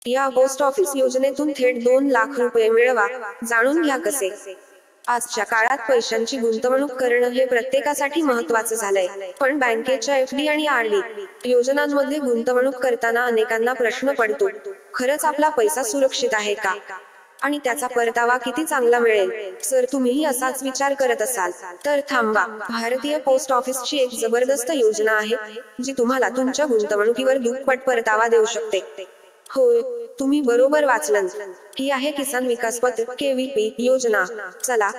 या post office योजनेतून थेट 2 लाख रुपये मिळवा. जाणून घ्या कसे. आजच्या काळात पैशांची गुंतवणूक करणं हे प्रत्येकासाठी महत्त्वाचं झालंय. पण बँकेच्या एफ.डी आणि आर.डी योजनांमध्ये गुंतवणूक करताना अनेकांना प्रश्न पडतो, खरंच आपला पैसा सुरक्षित आहे का? आणि त्याचा परतावा किती चांगला मिळेल? जर तुम्हीही असाच विचार करत असाल तर थांबा. भारतीय पोस्ट ऑफिसची एक जबरदस्त योजना आहे जी तुम्हाला तुमच्या गुंतवणुकीवर दुप्पट परतावा देऊ शकते. होय, तुम्ही बरोबर वाचलं. ही आहे किसान विकास पत्र (KVP) योजना. चला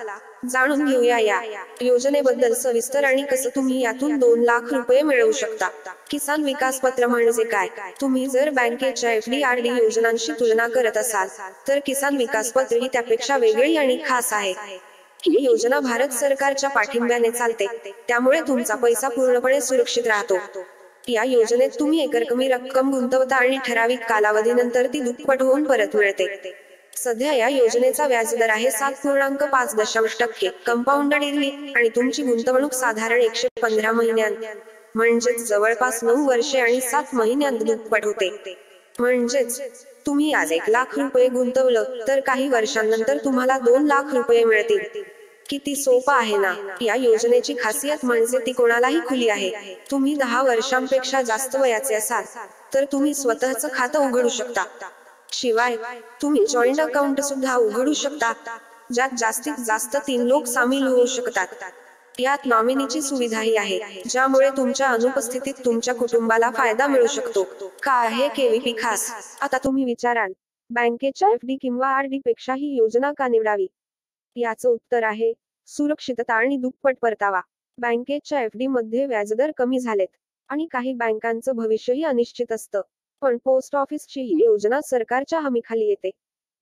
जाणून घेऊया या योजनेबद्दल सविस्तर आणि कसं तुम्ही यातून 2 लाख रुपये मिळवू शकता. किसान विकास पत्र म्हणजे काय? तुम्ही जर बँकेच्या एफ.डी. आर.डी योजनांशी तुलना करत असाल तर किसान विकास पत्र ही त्यापेक्षा वेगळी आणि खास आहे. ही योजना भारत सरकारच्या पाठिंब्याने चालते, त्यामुळे तुमचा पैसा पूर्णपणे सुरक्षित राहतो. या योजनेत तुम्ही एकरकमी रक्कम गुंतवता आणि ठराविक कालावधीनंतर ती दुप्पट होऊन परत मिळते. सध्या या योजनेचा व्याजदर आहे 7.5% कंपाऊंडेड इयरली आणि तुमची गुंतवणूक साधारण 115 महिन्यांत म्हणजेच जवळपास 9 वर्षे आणि 7 महिन्यांत दुप्पट होते. म्हणजेच तुम्ही आज 1 लाख रुपये गुंतवलं तर काही वर्षांनंतर तुम्हाला 2 लाख रुपये मिळतील. किती सोपं आहे ना? या योजनेची खासियत म्हणजे ती कोणालाही खुली आहे. तुम्ही 10 वर्षांपेक्षा जास्त वयाचे असाल तर तुम्ही स्वतःचं खातं उघडू शकता. शिवाय तुम्ही जॉईंट अकाउंट सुद्धा उघडू शकता, ज्यात जास्तीत जास्त 3 लोक सामील होऊ शकतात. यात नॉमिनीची सुविधाही आहे, ज्यामुळे तुमच्या अनुपस्थितीत तुमच्या कुटुंबाला फायदा मिळू शकतो. का आहे KVP खास? आता तुम्ही विचाराल, बँकेच्या एफ.डी. किंवा आर.डी. पेक्षा ही योजना का निवडावी? याचं उत्तर आहे सुरक्षितता आणि दुप्पट परतावा. बँकेच्या एफ.डी. मध्ये व्याजदर कमी झालेत आणि काही बँकांचं भविष्यही अनिश्चित असतं. पण पोस्ट ऑफिसची ही योजना सरकारच्या हमीखाली येते,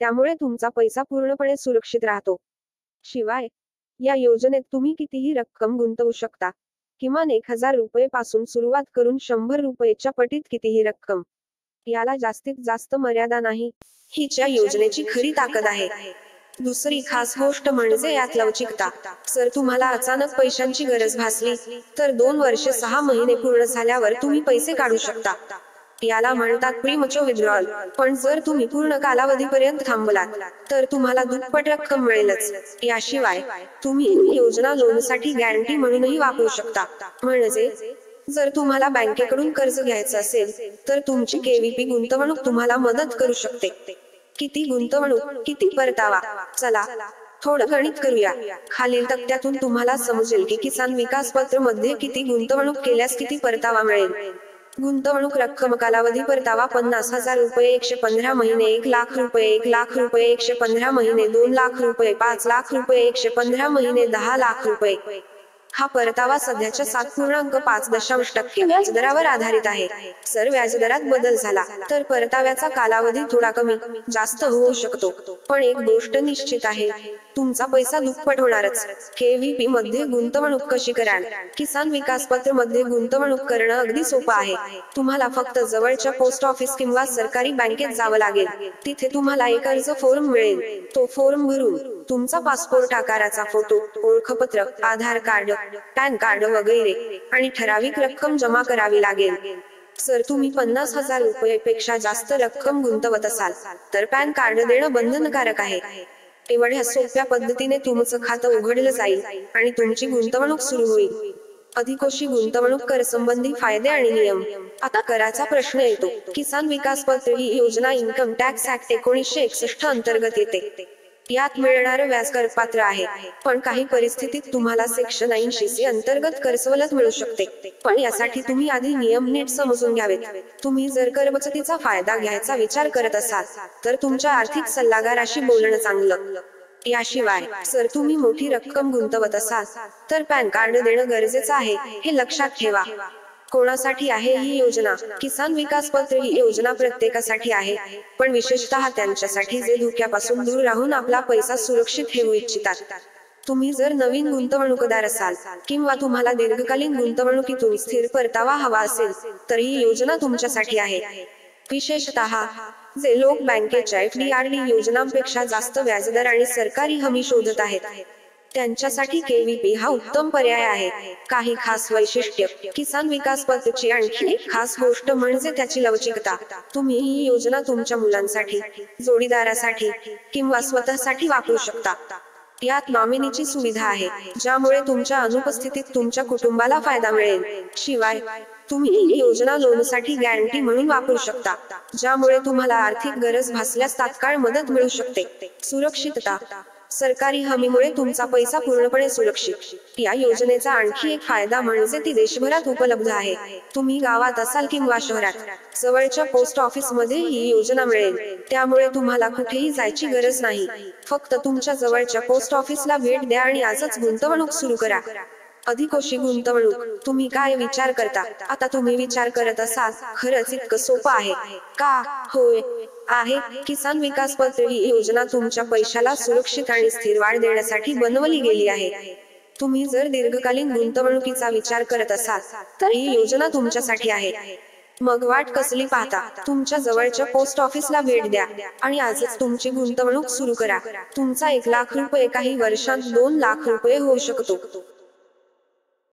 त्यामुळे तुमचा पैसा पूर्णपणे सुरक्षित राहतो. शिवाय या योजनेत तुम्ही कितीही रक्कम गुंतवू शकता. किमान 1,000 रुपये पासून सुरुवात करून 100 रुपयेच्या पटीत कितीही रक्कम. याला जास्तीत जास्त मर्यादा नाही. हीच या योजनेची खरी ताकद आहे. दुसरी खास गोष्ट म्हणजे यात लवचिकता. जर तुम्हाला अचानक पैशांची गरज भासली तर 2 वर्षे 6 महिने पूर्ण झाल्यावर तुम्ही पैसे काढू शकता. याला म्हणतात प्रीमच्युअर विथड्रॉल. पण जर तुम्ही पूर्ण कालावधीपर्यंत थांबलात तर तुम्हाला दुप्पट रक्कम मिळेलच. याशिवाय तुम्ही ही योजना लोनसाठी गॅरंटी म्हणूनही वापरू शकता. म्हणजे जर तुम्हाला बँकेकडून कर्ज घ्यायचं असेल तर तुमची KVP गुंतवणूक तुम्हाला मदत करू शकते. किती गुंतवणूक, किती परतावा? चला थोडं गणित करूया. खालील तक्त्यातून तुम्हाला समजेल की किसान विकास पत्र मध्ये किती गुंतवणूक केल्यास किती परतावा मिळेल. गुंतवणूक रक्कम कालावधी परतावा 50,000 रुपये 115 महिने 1 लाख रुपये 1 लाख रुपये 115 महिने 2 लाख रुपये 5 लाख रुपये 115 महिने 10 लाख रुपये. हा परतावा सध्याच्या 7.5% व्याजदरावर आधारित आहे. जर व्याजदरात बदल झाला तर परताव्याचा कालावधी थोडा कमी जास्त होऊ शकतो. पण एक गोष्ट निश्चित आहे, तुमचा पैसा दुप्पट होणारच. KVP मध्ये गुंतवणूक कशी कराल? किसान विकास पत्र मध्ये गुंतवणूक करणं अगदी सोपं आहे. तुम्हाला फक्त जवळच्या पोस्ट ऑफिस किंवा सरकारी बँकेत जावं लागेल. तिथे तुम्हाला एक अर्ज फॉर्म मिळेल. तो फॉर्म भरून तुमचा पासपोर्ट आकाराचा फोटो, ओळखपत्र, आधार कार्ड, पॅन कार्ड वगैरे आणि ठराविक रक्कम जमा करावी लागेल. जर तुम्ही 50,000 रुपये जास्त रक्कम गुंतवत असाल तर पॅन कार्ड देणं बंधनकारक आहे. एवढ्या सोप्या पद्धतीने तुमचं खातं उघडलं जाईल आणि तुमची गुंतवणूक सुरू होईल. अधिकोशी गुंतवणूक कर संबंधी फायदे आणि नियम. आता कराचा प्रश्न येतो. किसान विकास पत्र ही योजना इन्कम टॅक्स ऍक्ट 1961 अंतर्गत येते. यात मिळणारं व्याज करपात्र आहे, पण काही परिस्थितीत तुम्हाला सेक्शन 80C अंतर्गत करसवलत मिळू शकते. पण यासाठी तुम्ही आधी नियम नीट समजून घ्यावेत. तुम्ही जर कर बचतीचा फायदा घ्यायचा विचार करत असाल तर तुमच्या आर्थिक सल्लागाराशी बोलणं चांगलं. याशिवाय जर तुम्ही मोठी रक्कम गुंतवत असाल तर पॅन कार्ड देणं गरजेचं आहे, हे लक्षात ठेवा. कोणासाठी आहे ही योजना? किसान विकास पत्र ही योजना प्रत्येकासाठी आहे, पण विशेषतः त्यांच्यासाठी जे धोक्यापासून दूर राहून आपला पैसा सुरक्षित ठेवू इच्छितात. तुम्ही जर नवीन गुंतवणूकदार असाल किंवा तुम्हाला दीर्घकालीन गुंतवणुकीतून स्थिर परतावा हवा असेल तर ही योजना तुमच्यासाठी आहे. विशेषतः जे लोक बँकेच्या एफ.डी. आर.डी. योजनांपेक्षा जास्त व्याजदर आणि सरकारी हमी शोधत आहेत त्यांच्यासाठी केव्हीपी हा उत्तम पर्याय आहे. काही खास वैशिष्ट्य. किसान विकास पथची आणखी एक खास गोष्ट म्हणजे त्याची लवचिकता. तुम्ही ही योजना तुमच्या मुलांसाठी, जोडीदारासाठी किंवा स्वतःसाठी वापरू शकता. यात नॉमिनीची सुविधा आहे, ज्यामुळे तुमच्या अनुपस्थितीत तुमच्या कुटुंबाला फायदा मिळेल. शिवाय तुम्ही ही योजना लोनसाठी गॅरंटी म्हणून वापरू शकता, ज्यामुळे तुम्हाला आर्थिक गरज भासल्यास तात्काळ मदत मिळू शकते. सुरक्षितता. सरकारी हमीमुळे तुमचा पैसा पूर्णपणे सुरक्षित. या योजनेचा आणखी एक फायदा म्हणजे ती देशभरात उपलब्ध आहे. तुम्ही गावात असाल किंवा शहरात, जवळच्या पोस्ट ऑफिसमध्ये ही योजना मिळेल. त्यामुळे तुम्हाला कुठेही जायची गरज नाही. फक्त तुमच्या जवळच्या पोस्ट ऑफिसला भेट द्या आणि आजच गुंतवणूक सुरू करा. अधिकोषी गुंतवणूक. तुम्ही काय विचार करता? आता तुम्ही विचार करत असाल, खरंच इतकं सोपं आहे का? होय, आहे. किसान विकास पत्र ही योजना तुमच्या पैशाला सुरक्षित आणि स्थिर वाढ देण्यासाठी बनवली गेली आहे. तुम्ही जर दीर्घकालीन गुंतवणुकीचा विचार करत असाल तर ही योजना तुमच्यासाठी आहे. मग वाट कसली पाहता? तुमच्या जवळच्या पोस्ट ऑफिसला भेट द्या आणि आजच तुमची गुंतवणूक सुरू करा. तुमचा 1 लाख रुपये काही वर्षांत 2 लाख रुपये होऊ शकतो.